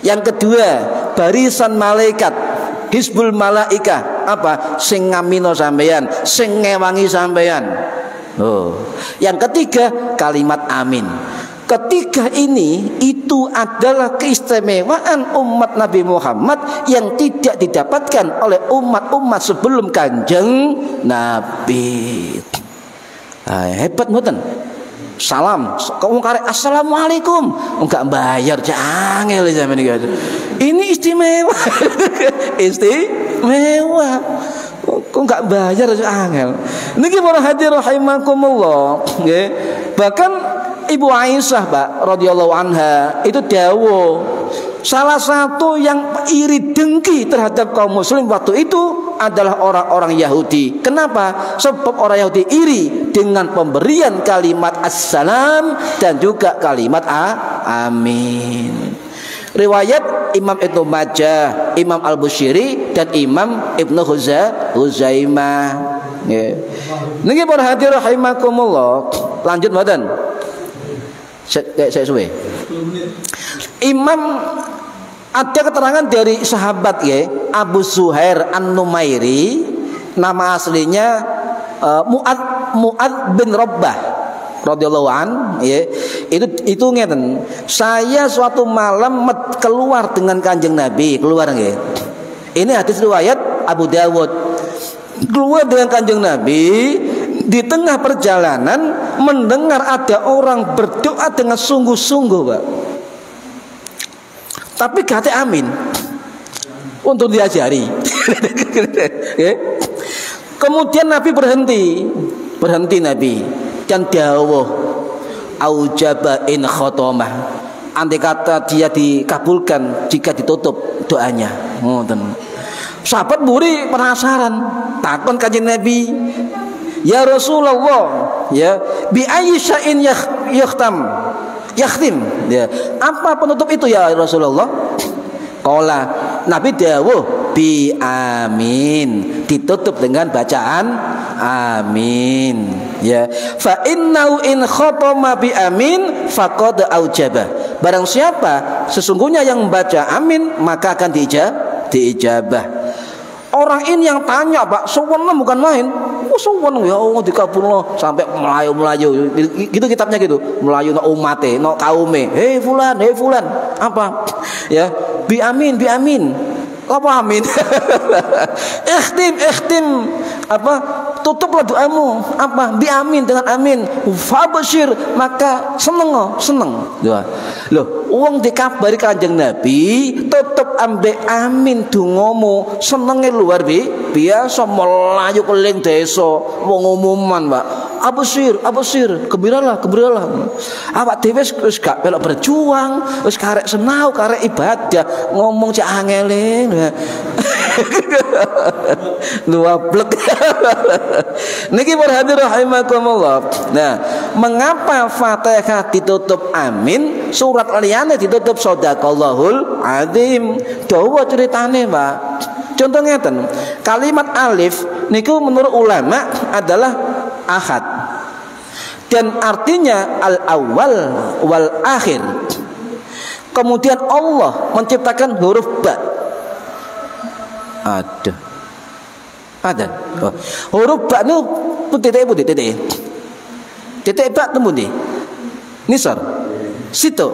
Yang kedua, barisan malaikat, Hizbul Malaikah. Apa? Sing ngamino sampeyan, sing ngewangi sampeyan. Oh. Yang ketiga, kalimat amin. Ketiga ini itu adalah keistimewaan umat Nabi Muhammad yang tidak didapatkan oleh umat-umat sebelum Kanjeng Nabi. Hebat mboten? Salam, kamu karek assalamualaikum, enggak bayar jangel zaman ini istimewa. Istimewa. Kok enggak bayar angel. Niki para hadirin rahimakumullah, nggih. Bahkan Ibu Aisyah, Pak, radhiyallahu anha itu dawuh, salah satu yang iri dengki terhadap kaum muslim waktu itu adalah orang-orang Yahudi. Kenapa? Sebab orang Yahudi iri dengan pemberian kalimat assalam dan juga kalimat amin. Riwayat Imam Ibnu Majah, Imam Al-Bushiri dan Imam Ibnu Huzaimah. Niki para hadirin rahimakumullah. Lanjut mboten? Saya suwe. Imam ada keterangan dari sahabat ya, Abu Zuhair An-Numairi, nama aslinya Mu'ad bin Rabbah radhiyallahu an, ya. Itu ngeten. Saya suatu malam keluar dengan Kanjeng Nabi, keluar nggih. Ini hadis riwayat Abu Dawud. Keluar dengan Kanjeng Nabi, di tengah perjalanan mendengar ada orang berdoa dengan sungguh-sungguh, Pak. Tapi kata amin untuk diajari. Kemudian Nabi berhenti Nabi. dan dawuh aujaba in khotomah, andai kata dia dikabulkan jika ditutup doanya. Ngoten. Sahabat buri penasaran, takon kanjeng Nabi, ya Rasulullah, ya bi ayyi syai'in yakhtim, ya apa penutup itu ya Rasulullah? Qala, Nabi dawuh bi amin, ditutup dengan bacaan amin, ya fa innahu in khatama bi amin faqad aujaba, barang siapa sesungguhnya yang membaca amin maka akan diijabah. Orang ini yang tanya, Pak, sewenang bukan main. Oh, sewenang ya Allah dikabulno sampai melayu-melayu. Gitu kitabnya gitu. Melayu no umate, no kaume. Hei fulan. Apa? Ya, bi amin. Apa amin? Ikhtim. Apa? Tutuplah doamu. Apa? Bi amin dengan amin. Fabashir, maka seneng. Loh, wong dikabari kanjeng Nabi tutup ambek amin dongamu, senenge luar biasa, melayu keliling desa, wong umuman, Pak. Abusir, gembiralah. Awak dhewe wis gak pelok berjuang, wis karek senau, karek ibadah, ngomong cek angele. Luablek. Niki perhati rahimakumullah. Nah, mengapa Fatihah ditutup amin, surat liyane ditutup shadaqallahul azim? Dawa ceritane, Pak. Contoh ngeten, kalimat alif niku menurut ulama adalah ahad, dan artinya al-awwal wal akhir. Kemudian Allah menciptakan huruf ba. Ada. Huruf ba nu titik ba temu ndi? Nisar. Situ.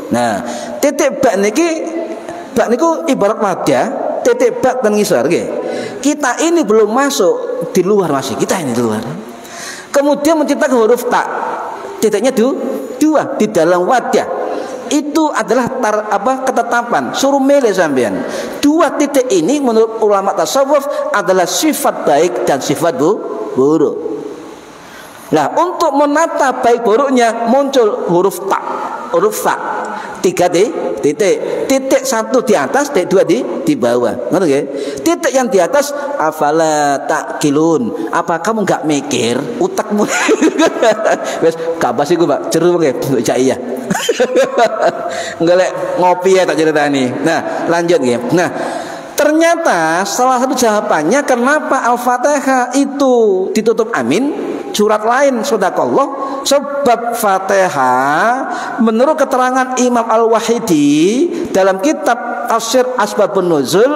Nah, titik ba niku ibarat wadah, titik ba dan ngisor nggih. Kita ini belum masuk, di luar masih. Kita ini di luar. Kemudian menciptakan huruf ta. Titiknya dua di dalam wadah. Itu adalah ketetapan, suruh milih sampean. Dua titik ini menurut ulama tasawuf adalah sifat baik dan sifat buruk. Nah, untuk menata baik buruknya muncul huruf fa. 3 titik 1 di atas, titik 2 di bawah. Ngerti nggih? Titik yang di atas afala taqilun. Apa kamu enggak mikir? Utakmu wis gak pas iku, Pak. Jeru nggih, cak iya. Ngelek ngopi ya tak ceritani. Nah, lanjut nggih. Nah, ternyata salah satu jawabannya kenapa Al-Fatihah itu ditutup amin, surat lain shadaqallah, sebab Fatihah menurut keterangan Imam Al-Wahidi dalam kitab Tafsir Asbabun Nuzul,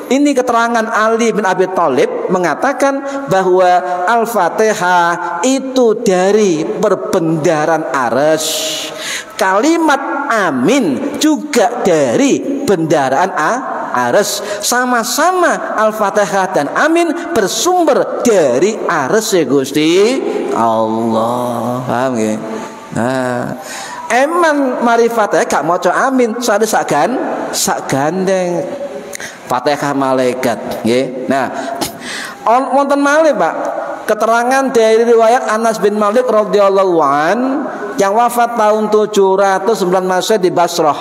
ini keterangan Ali bin Abi Thalib mengatakan bahwa Al-Fatihah itu dari perbendaharaan arsy. Kalimat amin juga dari bendaharaan arsy. Sama-sama Al-Fatihah dan amin bersumber dari arsy Gusti Allah. Paham nggih? Nah, eman mari Fatihah gak maca amin, sare sak gandeng Fatihah malaikat nggih. Nah, wonten malih, Pak, keterangan dari riwayat Anas bin Malik radhiyallahu an yang wafat tahun 709 Masehi di Basrah.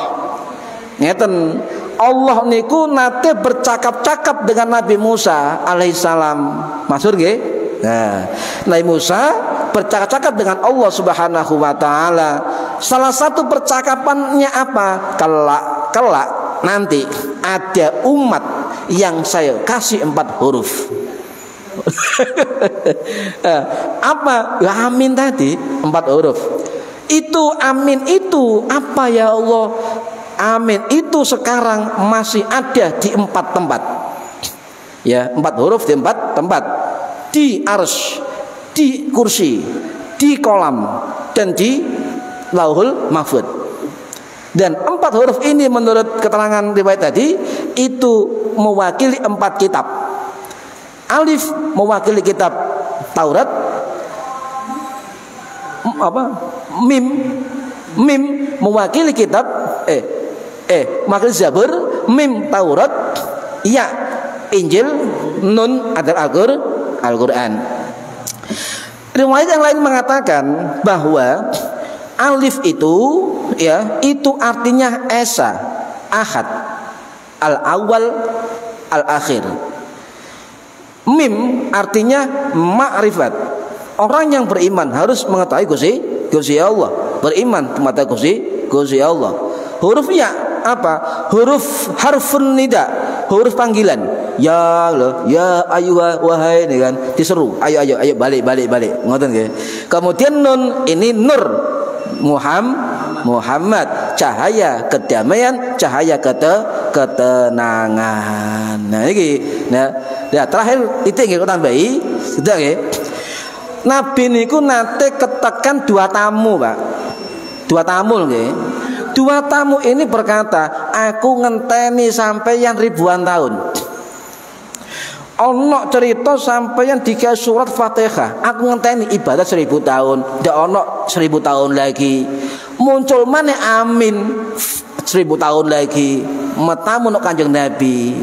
Ngeten, Allah niku nate bercakap-cakap dengan Nabi Musa alaihissalam. Maksud nggih? Nah, Nabi Musa bercakap-cakap dengan Allah Subhanahu wa taala. Salah satu percakapannya apa? Kelak nanti ada umat yang saya kasih 4 huruf. Apa? Ya, amin tadi 4 huruf. Itu amin itu apa ya Allah? Amin itu sekarang masih ada di 4 tempat. Ya, 4 huruf di 4 tempat. Di arsy, di kursi, di kolam, dan di lauhul mahfud. Dan 4 huruf ini menurut keterangan riwayat tadi itu mewakili 4 kitab. Alif mewakili kitab Taurat. Mim mewakili kitab mewakili Zabur, mim Taurat, ya Injil, nun adalah Al-Qur'an. Riwayat yang lain mengatakan bahwa alif itu ya, itu artinya esa, ahad, al-awwal, al-akhir. Mim artinya ma'rifat. Orang yang beriman harus mengetahui Gusti Allah, beriman kepada Gusti Allah. Hurufnya apa? Huruf harfun nida, huruf panggilan. Ya loh, ya ayuha, wahai, ini kan diseru, ayo balik ngoten nggih. Kemudian nun, ini nur, Muhammad, cahaya kedamaian, cahaya ketenangan. Nah iki terakhir titik nggih tambahi, sudah nggih. Nabi niku nate ketekan dua tamu, Pak. Dua tamu nggih. Dua tamu ini berkata, aku ngenteni sampeyan ribuan tahun. Ono cerita sampeyan digawe surat Fatihah, aku ngenteni ibadah 1000 tahun, ndak ono 1000 tahun lagi. Muncul maneh amin 1000 tahun lagi. Matamu nok Kanjeng Nabi.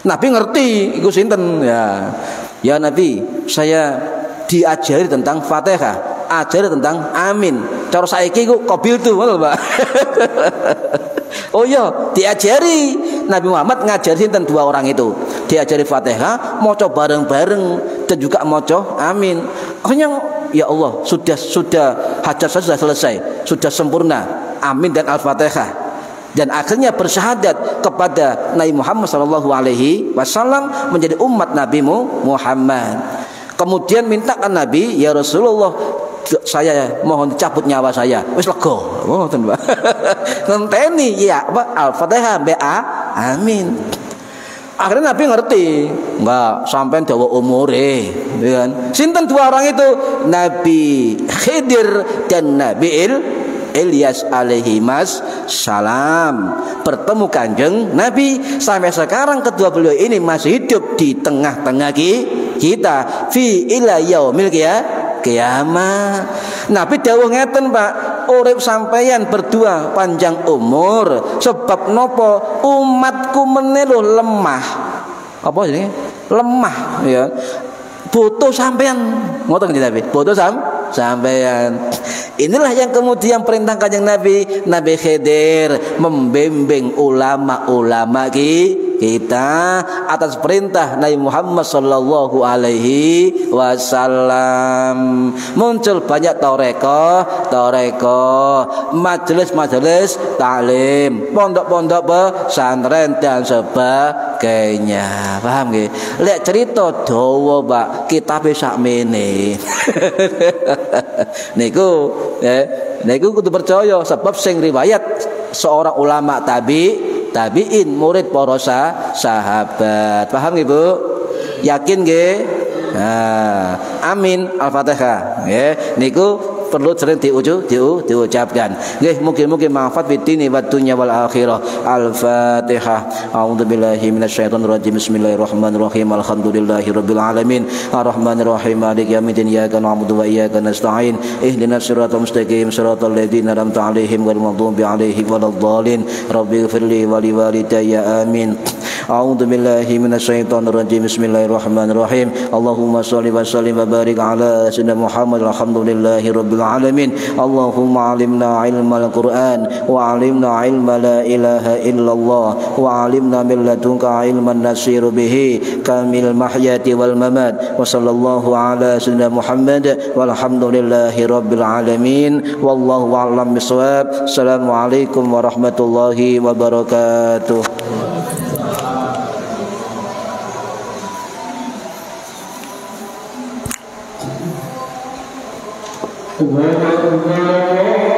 Nabi ngerti iku sinten ya. Ya Nabi, saya diajari tentang Fatihah, ajari tentang amin. Cara saiki ku qabiltu, ngono Pak. Oh iya, diajari. Nabi Muhammad ngajari sinten dua orang itu. Diajari Fatihah, maca bareng-bareng dan juga maca amin. Akhirnya ya Allah, sudah hajat saya sudah selesai, sudah sempurna amin dan Al-Fatihah. Dan akhirnya bersyahadat kepada Nabi Muhammad SAW menjadi umat Nabi Muhammad. Kemudian mintakan Nabi, ya Rasulullah, saya mohon dicabut nyawa saya. Wis lega. Oh, ten Pak. Ngenteni ya apa Al-Fatihah BA amin. Akhirnya Nabi ngerti, enggak sampai dawa umure, ya kan? Sinten dua orang itu? Nabi Khidir dan Nabi Ilyas alaihi salam. Bertemu Kanjeng Nabi, sampai sekarang kedua beliau ini masih hidup di tengah-tengah kita fi ila yaumil kiamat. Nabi dawuh ngeten, Pak, urip sampeyan berdua panjang umur sebab nopo? Umatku menelo lemah. Apa jenenge? Lemah ya. Butuh sampeyan. Ngoten nggih Nabi. Butuh sampeyan. Inilah yang kemudian perintah Kanjeng Nabi Khidir membimbing ulama-ulama kita atas perintah Nabi Muhammad sallallahu alaihi wasallam. Muncul banyak toreko, majelis taklim, pondok-pondok pesantren dan sebagainya. Paham nggih? Lek cerita dawa, Pak, kitabe sakmene. Niku kudu percaya sebab sing riwayat seorang ulama tabi'in, murid para sahabat. Paham nggih, Bu? Yakin nggih? Nah, amin Al-Fatihah nggih. Niku perlu sering diucapkan. Nggih, mungkin manfaat fitini wa dunya wal akhirah. Al-Fatihah. A'udzubillahi minasyaitonir rajim. Bismillahirrahmanirrahim. Alhamdulillahirabbil alamin. Arrahmanir rahim. Maliki yaumiddin. Iyyaka na'budu wa iyyaka nasta'in. Ihdinas siratal mustaqim. Siratal ladzina an'amta 'alaihim ghairil maghdubi 'alaihim waladdallin. Rabbighfirli wa liwalidayya. Amin. A'udzubillahi minasyaitonir rajim. Bismillahirrahmanirrahim. Allahumma shalli wa sallim wa barik ala sayyidina Muhammad. Alhamdulillahirabbil alamin. Allahumma alimna ilmal Qur'an wa alimna ilma la ilaha illallah wa alimna min ladunka ilman nasiru bihi kamil mahyati wal mamat. Wa sallallahu ala sayyidina Muhammad walhamdulillahi rabbil alamin. Wallahu a'lam bishawab. Assalamualaikum warahmatullahi wabarakatuh. Allah